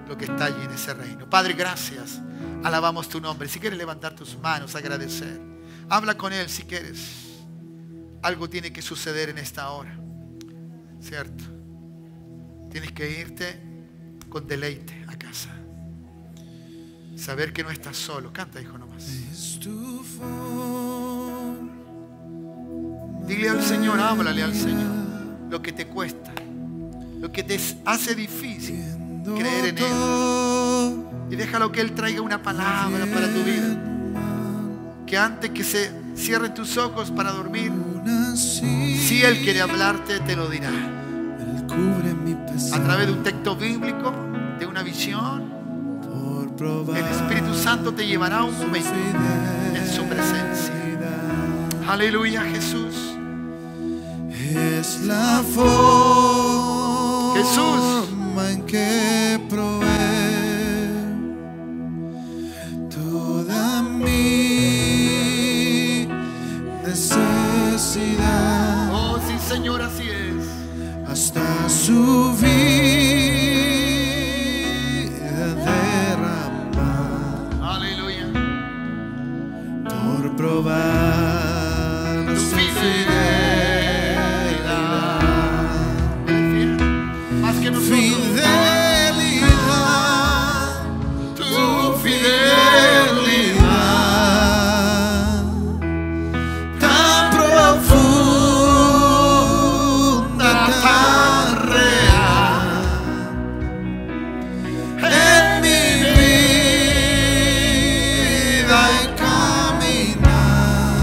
lo que está allí en ese reino. Padre, gracias. Alabamos tu nombre. Si quieres levantar tus manos, agradecer. Habla con Él si quieres. Algo tiene que suceder en esta hora. ¿Cierto? Tienes que irte con deleite a casa. Saber que no estás solo. Canta, hijo, nomás. Dile al Señor, háblale al Señor lo que te cuesta, lo que te hace difícil creer en Él. Y déjalo que Él traiga una palabra para tu vida. Que antes que se cierren tus ojos para dormir, si Él quiere hablarte, te lo dirá. A través de un texto bíblico, de una visión. El Espíritu Santo te llevará a un momento en su presencia. Aleluya, Jesús. Es la forma Jesús en que provee toda mi necesidad. Oh, sí, Señor, así es. Hasta su vida derramar. Aleluya. Por probar Tu su fidelidad. Más que nosotros. fidelidad, tu fidelidad, tan profunda, tan real, en mi vida y caminar.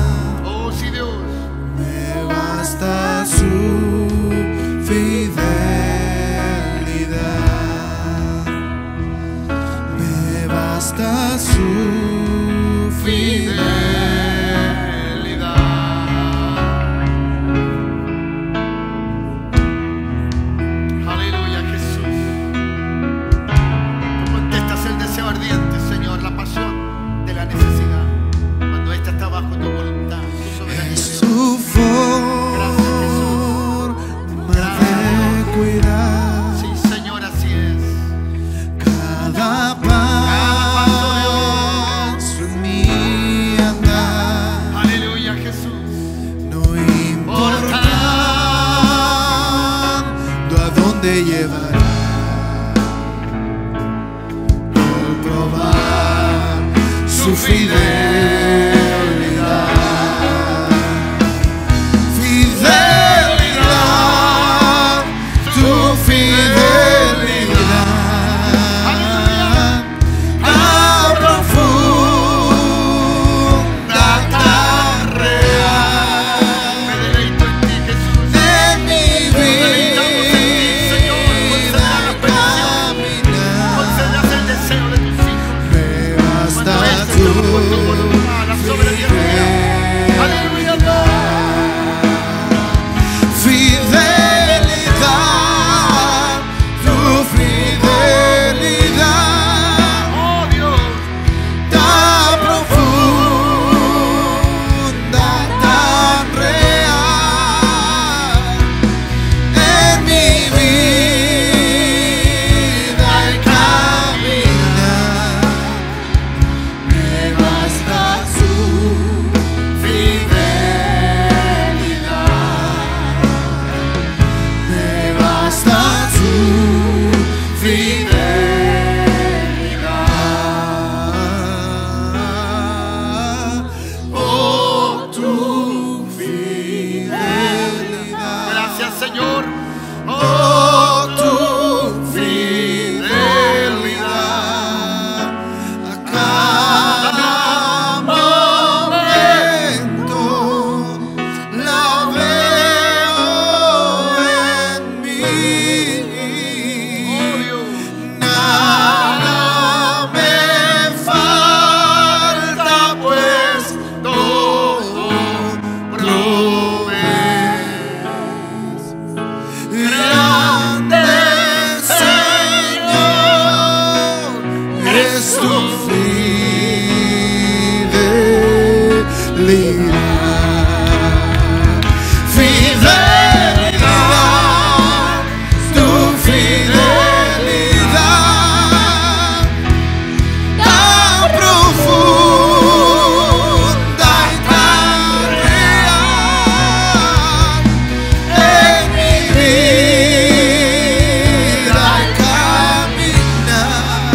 Señor. Oh, tu fidelidad a cada momento la veo en mí. Nada me falta, pues todo provees. Grande Señor es tu fidelidad. Fidelidad, tu fidelidad tan profunda y tan real en mi vida al caminar.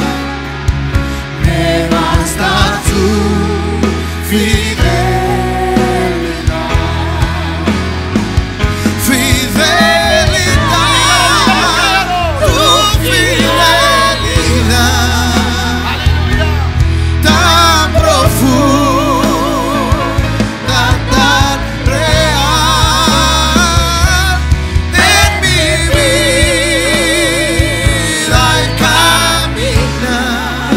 Me basta tu fidelidad. Fidelidad, tu fidelidad tan profunda, tan real en mi vida al caminar.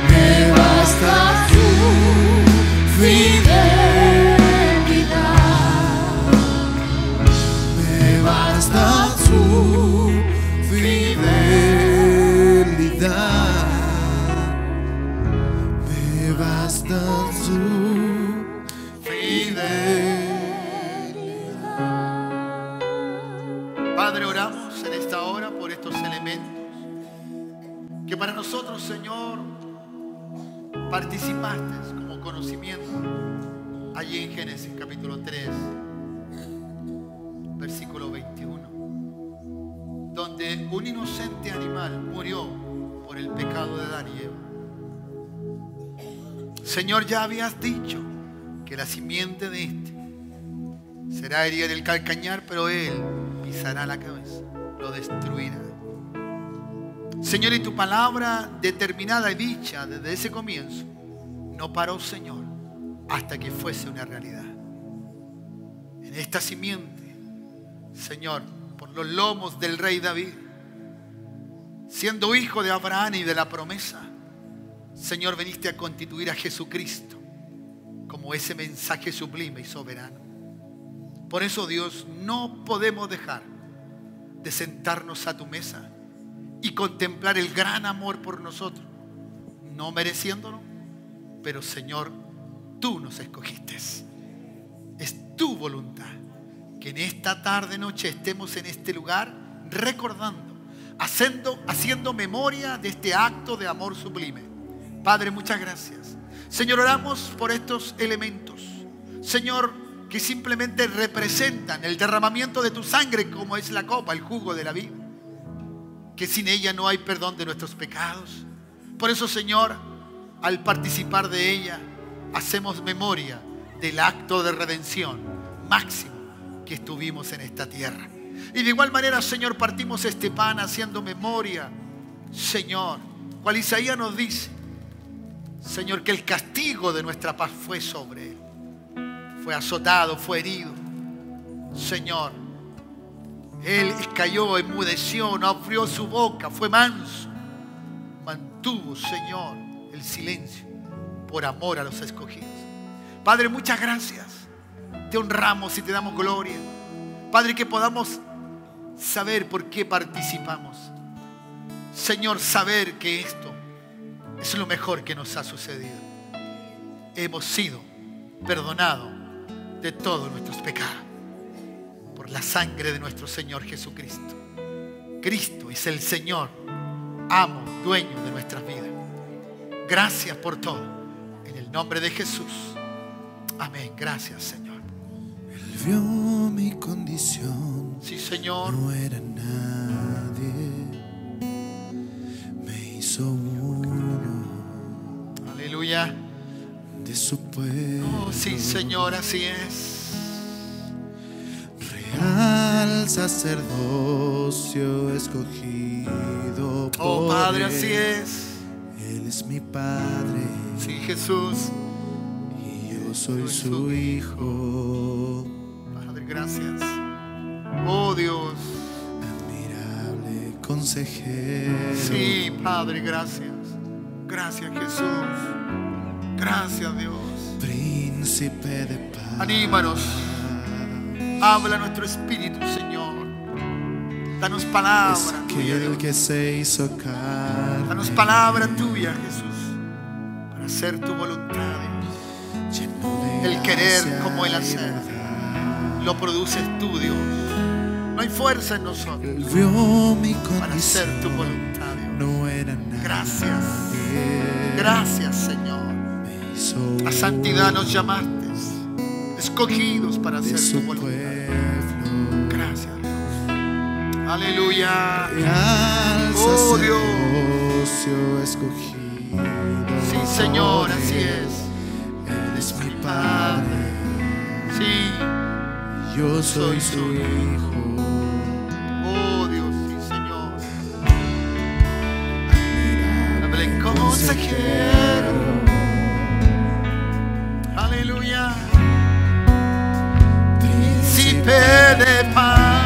Me basta tu fidelidad. Me basta tu fidelidad. Me basta tu fidelidad. Padre, oramos en esta hora por estos elementos que para nosotros, Señor, participaste como conocimiento allí en Génesis capítulo 3, versículo 21, donde un inocente animal murió por el pecado de Adán y Eva. Señor, ya habías dicho que la simiente de este será herida en el calcañar, pero él pisará la cabeza, lo destruirá. Señor, y tu palabra determinada y dicha desde ese comienzo no paró, Señor, hasta que fuese una realidad. En esta simiente, Señor, por los lomos del rey David, siendo hijo de Abraham y de la promesa, Señor, veniste a constituir a Jesucristo como ese mensaje sublime y soberano. Por eso, Dios, no podemos dejar de sentarnos a tu mesa y contemplar el gran amor por nosotros, no mereciéndolo, pero Señor, tú nos escogiste. Es tu voluntad que en esta tarde noche estemos en este lugar recordando, haciendo memoria de este acto de amor sublime. Padre, muchas gracias. Señor, oramos por estos elementos, Señor, que simplemente representan el derramamiento de tu sangre, como es la copa, el jugo de la vida, que sin ella no hay perdón de nuestros pecados. Por eso, Señor, al participar de ella, hacemos memoria del acto de redención máximo que estuvimos en esta tierra. Y de igual manera, Señor, partimos este pan haciendo memoria, Señor, cual Isaías nos dice, Señor, que el castigo de nuestra paz fue sobre él. Fue azotado, fue herido. Señor, él cayó, enmudeció, no abrió su boca, fue manso. Mantuvo, Señor, el silencio por amor a los escogidos. Padre, muchas gracias. Te honramos y te damos gloria. Padre, que podamos saber por qué participamos. Señor, saber que esto es lo mejor que nos ha sucedido. Hemos sido perdonados de todos nuestros pecados por la sangre de nuestro Señor Jesucristo. Cristo es el Señor, amo, dueño de nuestras vidas. Gracias por todo. En el nombre de Jesús. Amén. Gracias, Señor. Él vio mi condición. Sí, Señor. No era nadie. Me hizo uno. Aleluya. De su pueblo. Oh, sí, Señor, así es. Real. sacerdocio escogido por Oh Padre, Él. así es. Él es mi Padre Sí, Jesús. y yo soy su Hijo. Padre, gracias. Oh Dios. Admirable consejero. Sí, Padre, gracias. Gracias, Jesús. Gracias, Dios. Príncipe de paz. Anímanos. Habla nuestro espíritu, Señor. Danos palabra Es tuya, aquel Dios. que se hizo carne. Danos palabra tuya, Jesús, para hacer tu voluntad, Dios. Lleno de El querer gracia como el y hacer. verdad. Lo produces tú, Dios. No hay fuerza en nosotros Él vio mi para hacer tu condición. voluntad, Dios. No era nada. Gracias. Gracias, Señor. Me hizo A santidad nos llamaste, escogidos para de hacer su tu voluntad. pueblo. Gracias, Dios. Aleluya. Al Oh, Dios. sacerdocio escogido. Sí, Señor, por así Él. es. Él es mi Padre. Sí. Yo soy su Hijo. Oh, Dios, sí, Señor. Admirable Hable consejero. Aleluya. Príncipe de paz.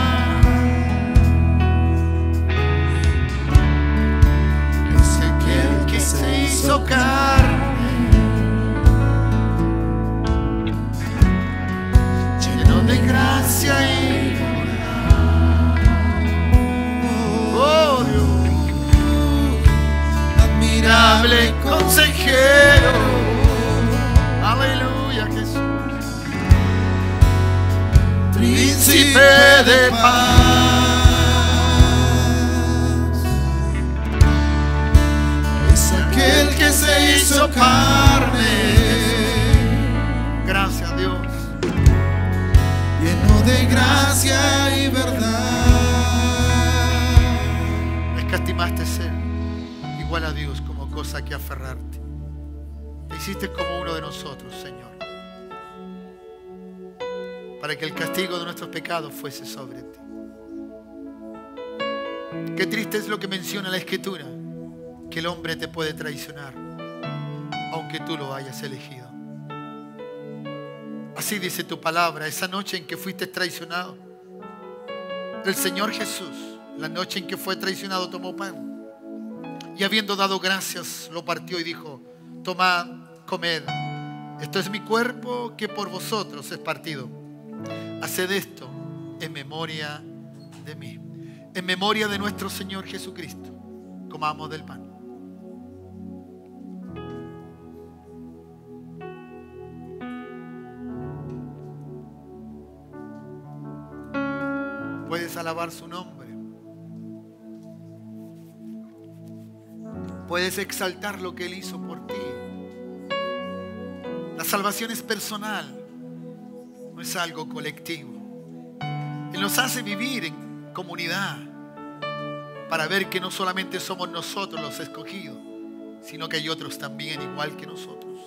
Es Aquel que se hizo carne, lleno de gracia y oh Dios, admirable consejero. Aleluya, Jesús. Príncipe de paz. Es aquel que se hizo carne. Gracias, Dios. Lleno de gracia y verdad. Escatimaste ser igual a Dios como cosa que aferrarte. Te hiciste como uno de nosotros, Señor, para que el castigo de nuestros pecados fuese sobre ti. Qué triste es lo que menciona la Escritura, que el hombre te puede traicionar, aunque tú lo hayas elegido. Así dice tu palabra, esa noche en que fuiste traicionado, el Señor Jesús, la noche en que fue traicionado, tomó pan y habiendo dado gracias, lo partió y dijo: tomad, comed, esto es mi cuerpo que por vosotros es partido. Haced esto en memoria de mí, en memoria de nuestro Señor Jesucristo. Comamos del pan. Puedes alabar su nombre. Puedes exaltar lo que Él hizo por ti. La salvación es personal, no es algo colectivo. Él nos hace vivir en comunidad para ver que no solamente somos nosotros los escogidos, sino que hay otros también igual que nosotros.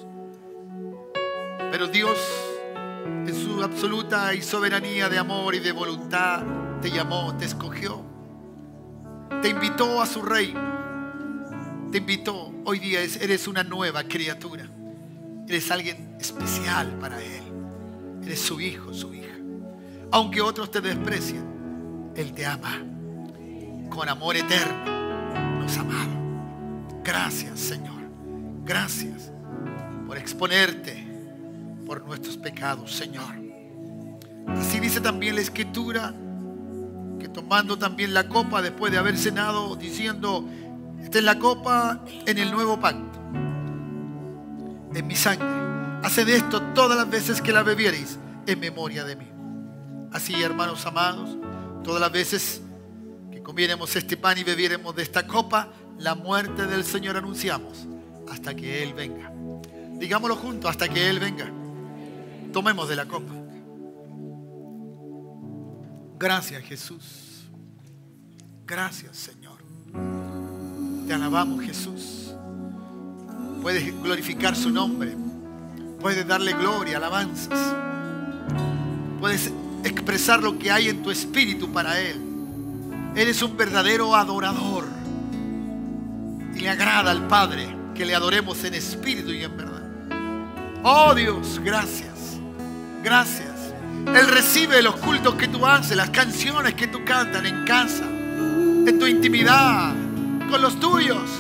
Pero Dios, en su absoluta y soberanía de amor y de voluntad, te llamó, te escogió, te invitó a su reino. Te invitó, hoy día eres una nueva criatura. Eres alguien especial para Él. Eres su hijo, su hija. Aunque otros te desprecian, Él te ama. Con amor eterno nos ha amado. Gracias, Señor. Gracias por exponerte por nuestros pecados, Señor. Así dice también la Escritura, que tomando también la copa después de haber cenado, diciendo: esta es la copa en el nuevo pacto, en mi sangre. Haced esto todas las veces que la bebiereis en memoria de mí. Así, hermanos amados, todas las veces que comiéremos este pan y bebiéremos de esta copa, la muerte del Señor anunciamos hasta que Él venga. Digámoslo juntos: hasta que Él venga. Tomemos de la copa. Gracias, Jesús. Gracias, Señor. Te alabamos, Jesús. Puedes glorificar su nombre. Puedes darle gloria, alabanzas. Puedes expresar lo que hay en tu espíritu para Él. Eres un verdadero adorador. Y le agrada al Padre que le adoremos en espíritu y en verdad. Oh Dios, gracias. Gracias. Él recibe los cultos que tú haces, las canciones que tú cantas en casa, en tu intimidad, con los tuyos.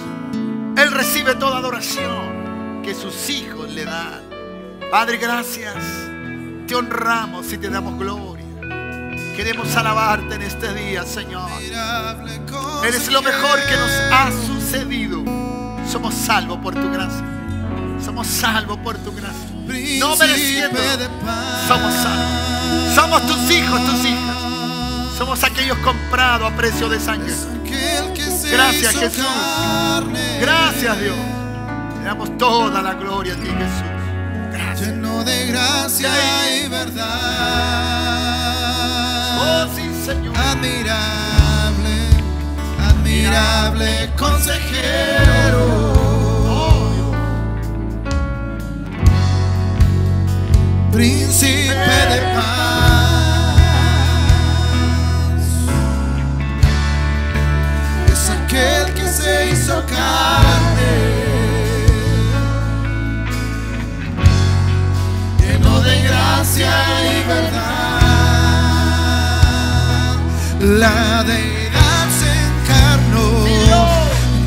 Él recibe toda adoración que sus hijos le dan. Padre, gracias. Te honramos y te damos gloria. Queremos alabarte en este día, Señor. Eres lo mejor que nos ha sucedido. Somos salvos por tu gracia. Somos salvos por tu gracia. No mereciendo, somos salvos. Somos tus hijos, tus hijas. Somos aquellos comprados a precio de sangre. Gracias, Jesús. Gracias, Dios. Le damos toda la gloria a ti, Jesús. Gracias. Lleno de gracia y verdad. Oh, sí, Señor. Admirable, admirable consejero. Príncipe de paz, es aquel que se hizo carne, lleno de gracia y verdad. La deidad se encarnó,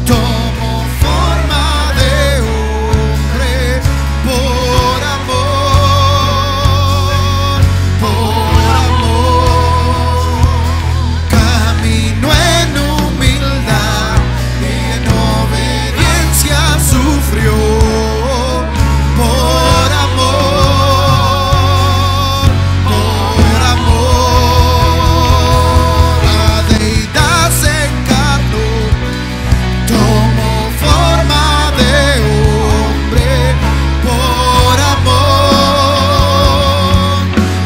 tomó forma de hombre por amor. Sufrió por amor, por amor. La deidad se encarnó, tomó forma de hombre por amor,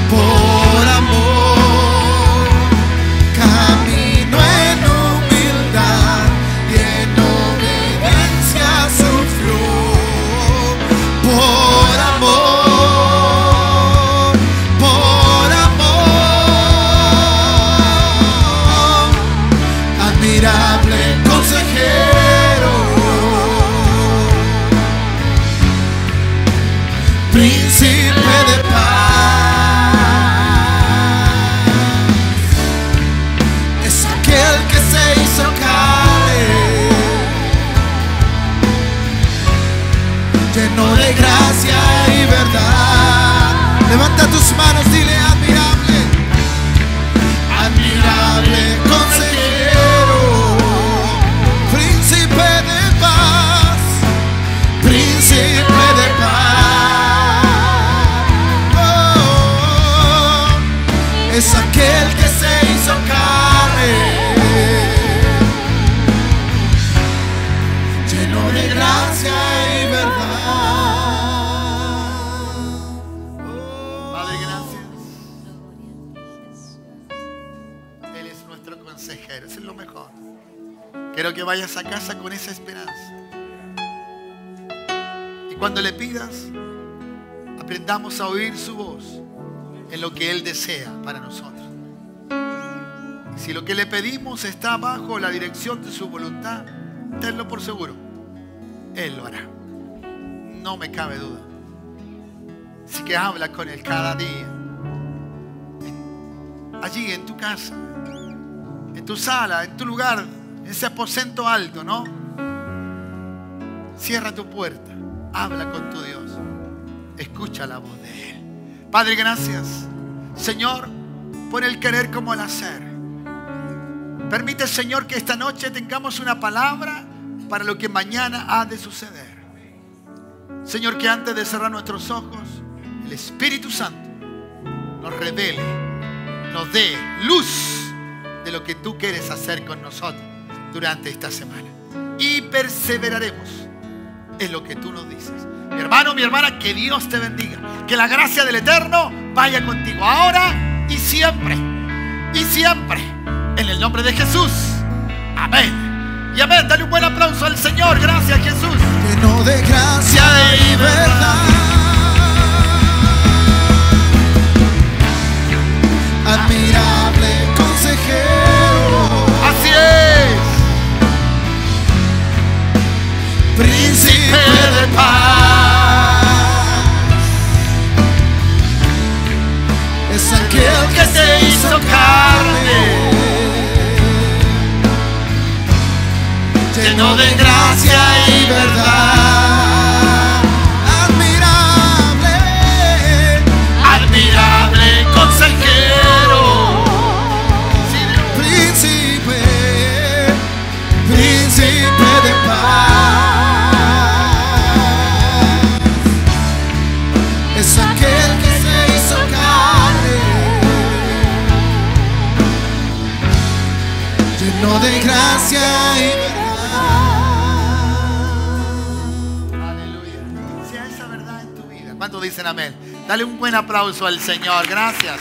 por amor. Camino en humildad y en obediencia. Sufrió por amor, por amor. Admirable consejero, príncipe de paz, es aquel que se hizo carne, lleno de gracia y verdad. Levanta tus manos, dile admirable, admirable consejero, príncipe de paz, príncipe de paz. Oh, es aquel que se hizo carne, lleno de gracia y verdad. Padre, gracias. Él es nuestro consejero, eso es lo mejor. Quiero que vayas a casa con esa esperanza. Y cuando le pidas, aprendamos a oír su voz en lo que Él desea para nosotros. Y si lo que le pedimos está bajo la dirección de su voluntad, tenlo por seguro, Él lo hará. No me cabe duda. Así que habla con Él cada día. Allí en tu casa, en tu sala, en tu lugar, en ese aposento alto, ¿no? Cierra tu puerta. Habla con tu Dios. Escucha la voz de Él. Padre, gracias, Señor, por el querer como el hacer. Permite, Señor, que esta noche tengamos una palabra para lo que mañana ha de suceder. Señor, que antes de cerrar nuestros ojos, el Espíritu Santo nos revele, nos dé luz de lo que tú quieres hacer con nosotros durante esta semana. Y perseveraremos en lo que tú nos dices. Mi hermano, mi hermana, que Dios te bendiga. Que la gracia del Eterno vaya contigo ahora y siempre. Y siempre. En el nombre de Jesús. Amén. Y amén. Dale un buen aplauso al Señor. Gracias, Jesús. Lleno de gracia y verdad. admirable consejero. Así es. Príncipe de paz. Es aquel que se hizo carne, lleno de gracia y verdad. Admirable, admirable consejero. Príncipe, príncipe de paz. Es aquel que se hizo carne, lleno de gracia y verdad. ¿Cuántos dicen amén? Dale un buen aplauso al Señor. Gracias.